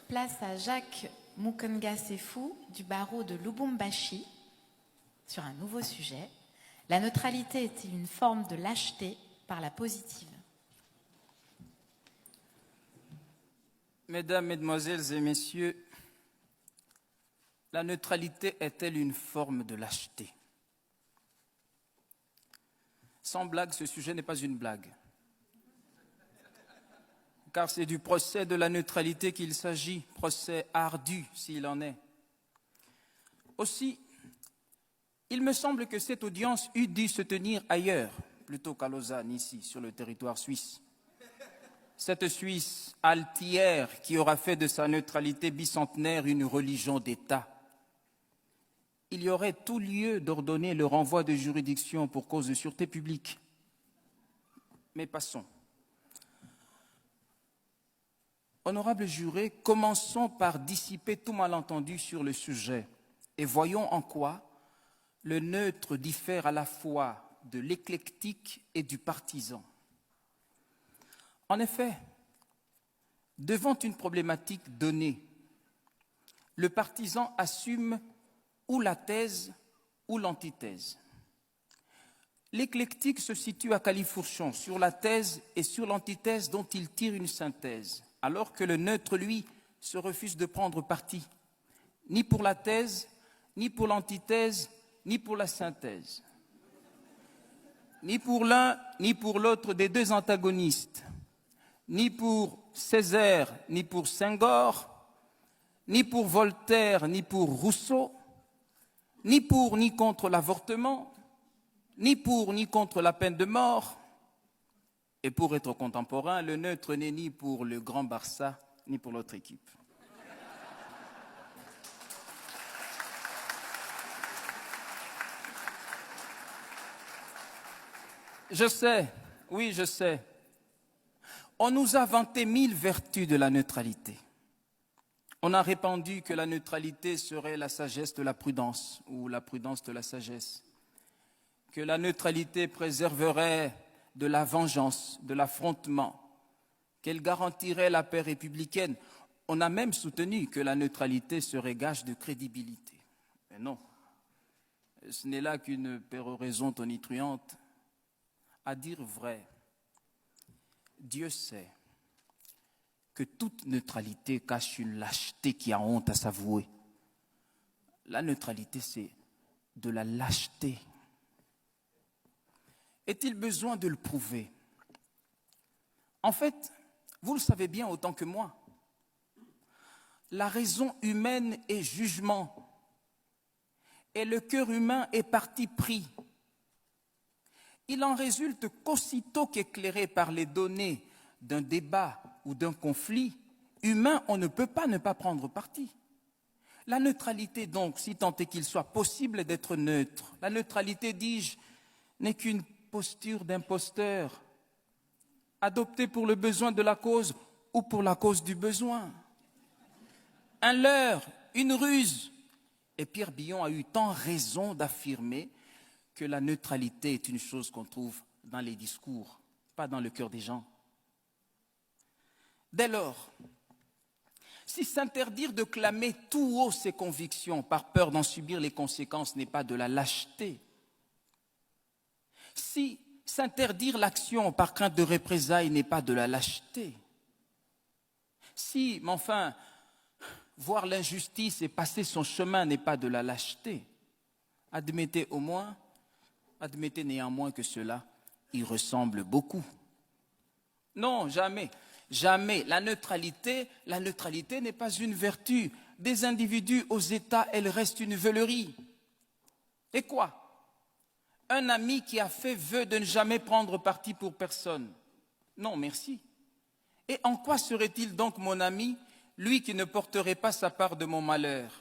Place à Jacques Mukonga Sefou du barreau de Lubumbashi sur un nouveau sujet. La neutralité est-elle une forme de lâcheté par la positive? Mesdames, Mesdemoiselles et Messieurs, la neutralité est-elle une forme de lâcheté? Sans blague, ce sujet n'est pas une blague. Car c'est du procès de la neutralité qu'il s'agit, procès ardu s'il en est. Aussi, il me semble que cette audience eût dû se tenir ailleurs, plutôt qu'à Lausanne, ici, sur le territoire suisse. Cette Suisse altière qui aura fait de sa neutralité bicentenaire une religion d'État. Il y aurait tout lieu d'ordonner le renvoi de juridiction pour cause de sûreté publique. Mais passons. Honorables jurés, commençons par dissiper tout malentendu sur le sujet et voyons en quoi le neutre diffère à la fois de l'éclectique et du partisan. En effet, devant une problématique donnée, le partisan assume ou la thèse ou l'antithèse. L'éclectique se situe à califourchon sur la thèse et sur l'antithèse dont il tire une synthèse, alors que le neutre, lui, se refuse de prendre parti, ni pour la thèse, ni pour l'antithèse, ni pour la synthèse, ni pour l'un, ni pour l'autre des deux antagonistes, ni pour Césaire, ni pour Senghor, ni pour Voltaire, ni pour Rousseau, ni pour ni contre l'avortement, ni pour ni contre la peine de mort. Et pour être contemporain, le neutre n'est ni pour le Grand Barça, ni pour l'autre équipe. Je sais, oui, je sais. On nous a vanté 1000 vertus de la neutralité. On a répandu que la neutralité serait la sagesse de la prudence ou la prudence de la sagesse, que la neutralité préserverait de la vengeance, de l'affrontement, qu'elle garantirait la paix républicaine. On a même soutenu que la neutralité serait gage de crédibilité. Mais non, ce n'est là qu'une péroraison tonitruante. À dire vrai, Dieu sait que toute neutralité cache une lâcheté qui a honte à s'avouer. La neutralité, c'est de la lâcheté. Est-il besoin de le prouver? En fait, vous le savez bien autant que moi, la raison humaine est jugement et le cœur humain est parti pris. Il en résulte qu'aussitôt qu'éclairé par les données d'un débat ou d'un conflit humain, on ne peut pas ne pas prendre parti. La neutralité donc, si tant est qu'il soit possible d'être neutre, la neutralité, dis-je, n'est qu'une posture d'imposteur, adoptée pour le besoin de la cause ou pour la cause du besoin. Un leurre, une ruse. Et Pierre Billon a eu tant raison d'affirmer que la neutralité est une chose qu'on trouve dans les discours, pas dans le cœur des gens. Dès lors, si s'interdire de clamer tout haut ses convictions par peur d'en subir les conséquences n'est pas de la lâcheté, si s'interdire l'action par crainte de représailles n'est pas de la lâcheté, si, mais enfin, voir l'injustice et passer son chemin n'est pas de la lâcheté, admettez néanmoins que cela y ressemble beaucoup. Non, jamais, jamais. La neutralité n'est pas une vertu. Des individus aux États, elle reste une veulerie. Et quoi? Un ami qui a fait vœu de ne jamais prendre parti pour personne. Non, merci. Et en quoi serait-il donc mon ami, lui qui ne porterait pas sa part de mon malheur?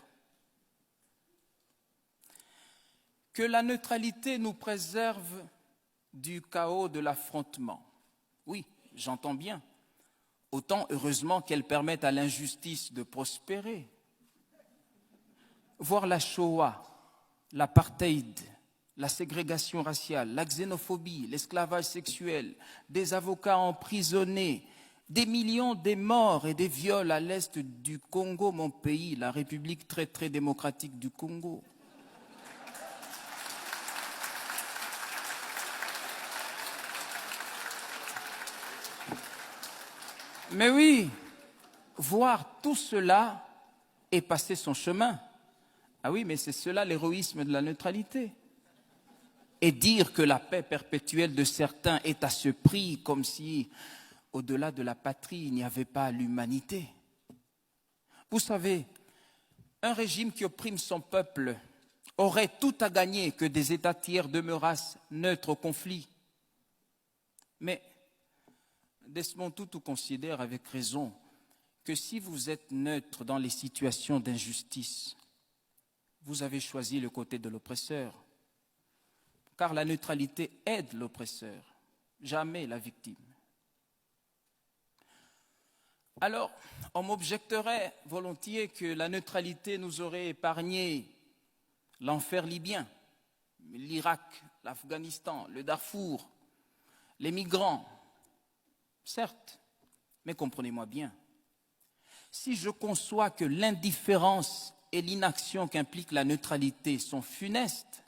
Que la neutralité nous préserve du chaos de l'affrontement. Oui, j'entends bien. Autant heureusement qu'elle permette à l'injustice de prospérer. Voir la Shoah, l'apartheid, la ségrégation raciale, la xénophobie, l'esclavage sexuel, des avocats emprisonnés, Des millions de morts et des viols à l'est du Congo, mon pays, la République très très démocratique du Congo. Mais oui, voir tout cela et passer son chemin. Ah oui, mais c'est cela l'héroïsme de la neutralité. Et dire que la paix perpétuelle de certains est à ce prix, comme si, au-delà de la patrie, il n'y avait pas l'humanité. Vous savez, un régime qui opprime son peuple aurait tout à gagner que des États tiers demeurassent neutres au conflit. Mais Desmond Tutu considère avec raison que si vous êtes neutre dans les situations d'injustice, vous avez choisi le côté de l'oppresseur. Car la neutralité aide l'oppresseur, jamais la victime. Alors, on m'objecterait volontiers que la neutralité nous aurait épargné l'enfer libyen, l'Irak, l'Afghanistan, le Darfour, les migrants. Certes, mais comprenez-moi bien, si je conçois que l'indifférence et l'inaction qu'implique la neutralité sont funestes,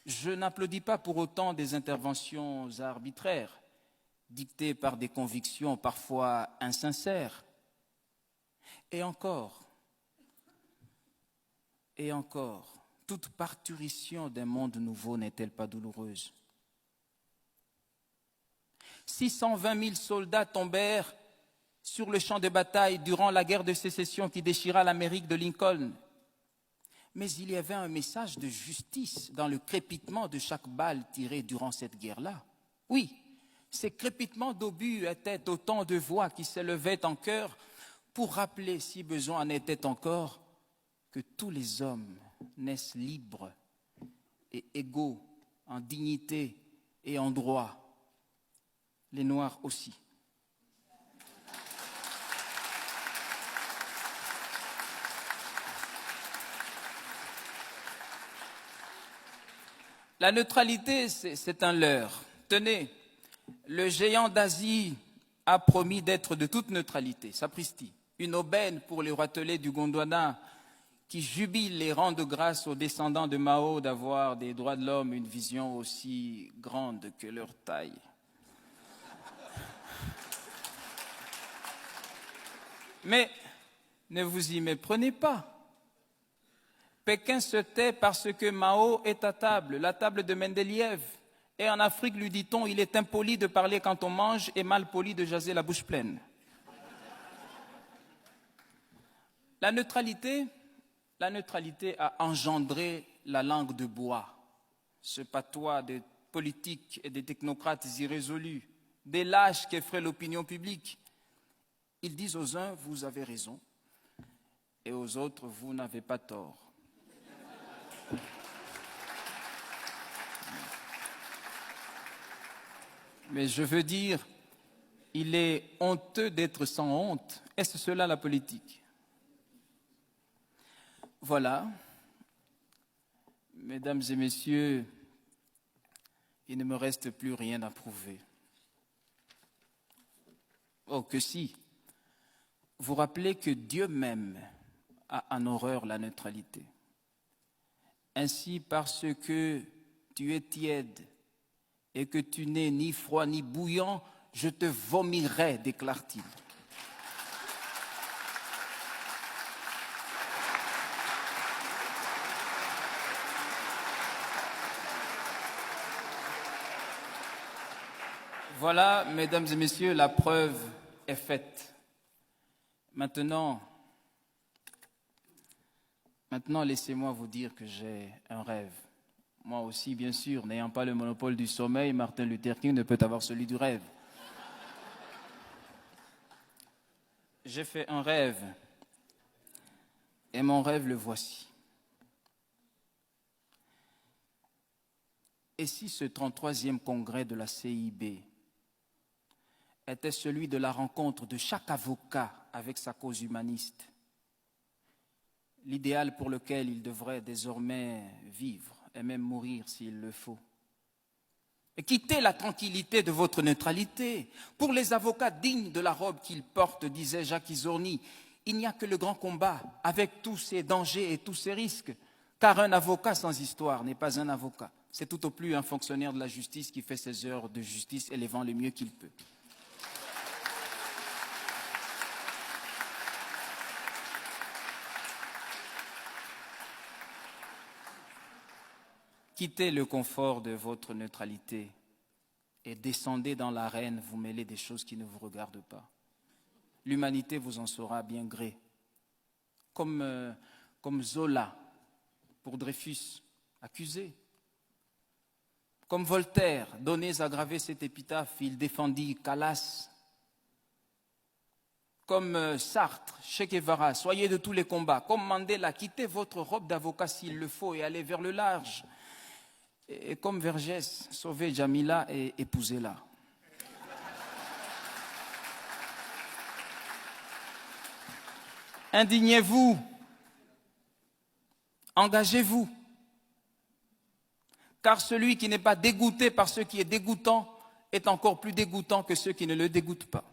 je n'applaudis pas pour autant des interventions arbitraires, dictées par des convictions parfois insincères. Et encore, toute parturition d'un monde nouveau n'est-elle pas douloureuse? 620 000 soldats tombèrent sur le champ de bataille durant la guerre de sécession qui déchira l'Amérique de Lincoln. Mais il y avait un message de justice dans le crépitement de chaque balle tirée durant cette guerre-là. Oui, ces crépitements d'obus étaient autant de voix qui s'élevaient en chœur pour rappeler, si besoin en était encore, que tous les hommes naissent libres et égaux en dignité et en droit. Les Noirs aussi. La neutralité, c'est un leurre. Tenez, le géant d'Asie a promis d'être de toute neutralité, sapristi. Une aubaine pour les roitelets du Gondwana qui jubilent et rendent grâce aux descendants de Mao d'avoir des droits de l'homme une vision aussi grande que leur taille. Mais ne vous y méprenez pas. Pékin se tait parce que Mao est à table, la table de Mendeleïev. Et en Afrique, lui dit-on, il est impoli de parler quand on mange et mal poli de jaser la bouche pleine. La neutralité a engendré la langue de bois, ce patois des politiques et des technocrates irrésolus, des lâches qui effraient l'opinion publique. Ils disent aux uns, vous avez raison, et aux autres, vous n'avez pas tort. Mais je veux dire, il est honteux d'être sans honte. Est-ce cela la politique? Voilà, mesdames et messieurs, il ne me reste plus rien à prouver. Oh, que si. Vous rappelez que Dieu même a en horreur la neutralité. Ainsi, parce que tu es tiède et que tu n'es ni froid ni bouillant, je te vomirai, déclare-t-il. Voilà, mesdames et messieurs, la preuve est faite. Maintenant, laissez-moi vous dire que j'ai un rêve. Moi aussi, bien sûr, n'ayant pas le monopole du sommeil, Martin Luther King ne peut avoir celui du rêve. J'ai fait un rêve, et mon rêve, le voici. Et si ce 33e congrès de la CIB était celui de la rencontre de chaque avocat avec sa cause humaniste, l'idéal pour lequel il devrait désormais vivre et même mourir s'il le faut. Et quittez la tranquillité de votre neutralité. Pour les avocats dignes de la robe qu'ils portent, disait Jacques Isorni, il n'y a que le grand combat, avec tous ses dangers et tous ses risques. Car un avocat sans histoire n'est pas un avocat. C'est tout au plus un fonctionnaire de la justice qui fait ses heures de justice et les vend le mieux qu'il peut. Quittez le confort de votre neutralité et descendez dans l'arène, vous mêlez des choses qui ne vous regardent pas. L'humanité vous en saura bien gré. Comme Zola pour Dreyfus, accusé. Comme Voltaire, donnez à graver cette épitaphe, il défendit Calas. Comme Sartre, Che Guevara, soyez de tous les combats. Comme Mandela, quittez votre robe d'avocat s'il le faut et allez vers le large. Et comme Vergès, sauvez Jamila et épousez-la. Indignez-vous, engagez-vous, car celui qui n'est pas dégoûté par ce qui est dégoûtant est encore plus dégoûtant que ceux qui ne le dégoûtent pas.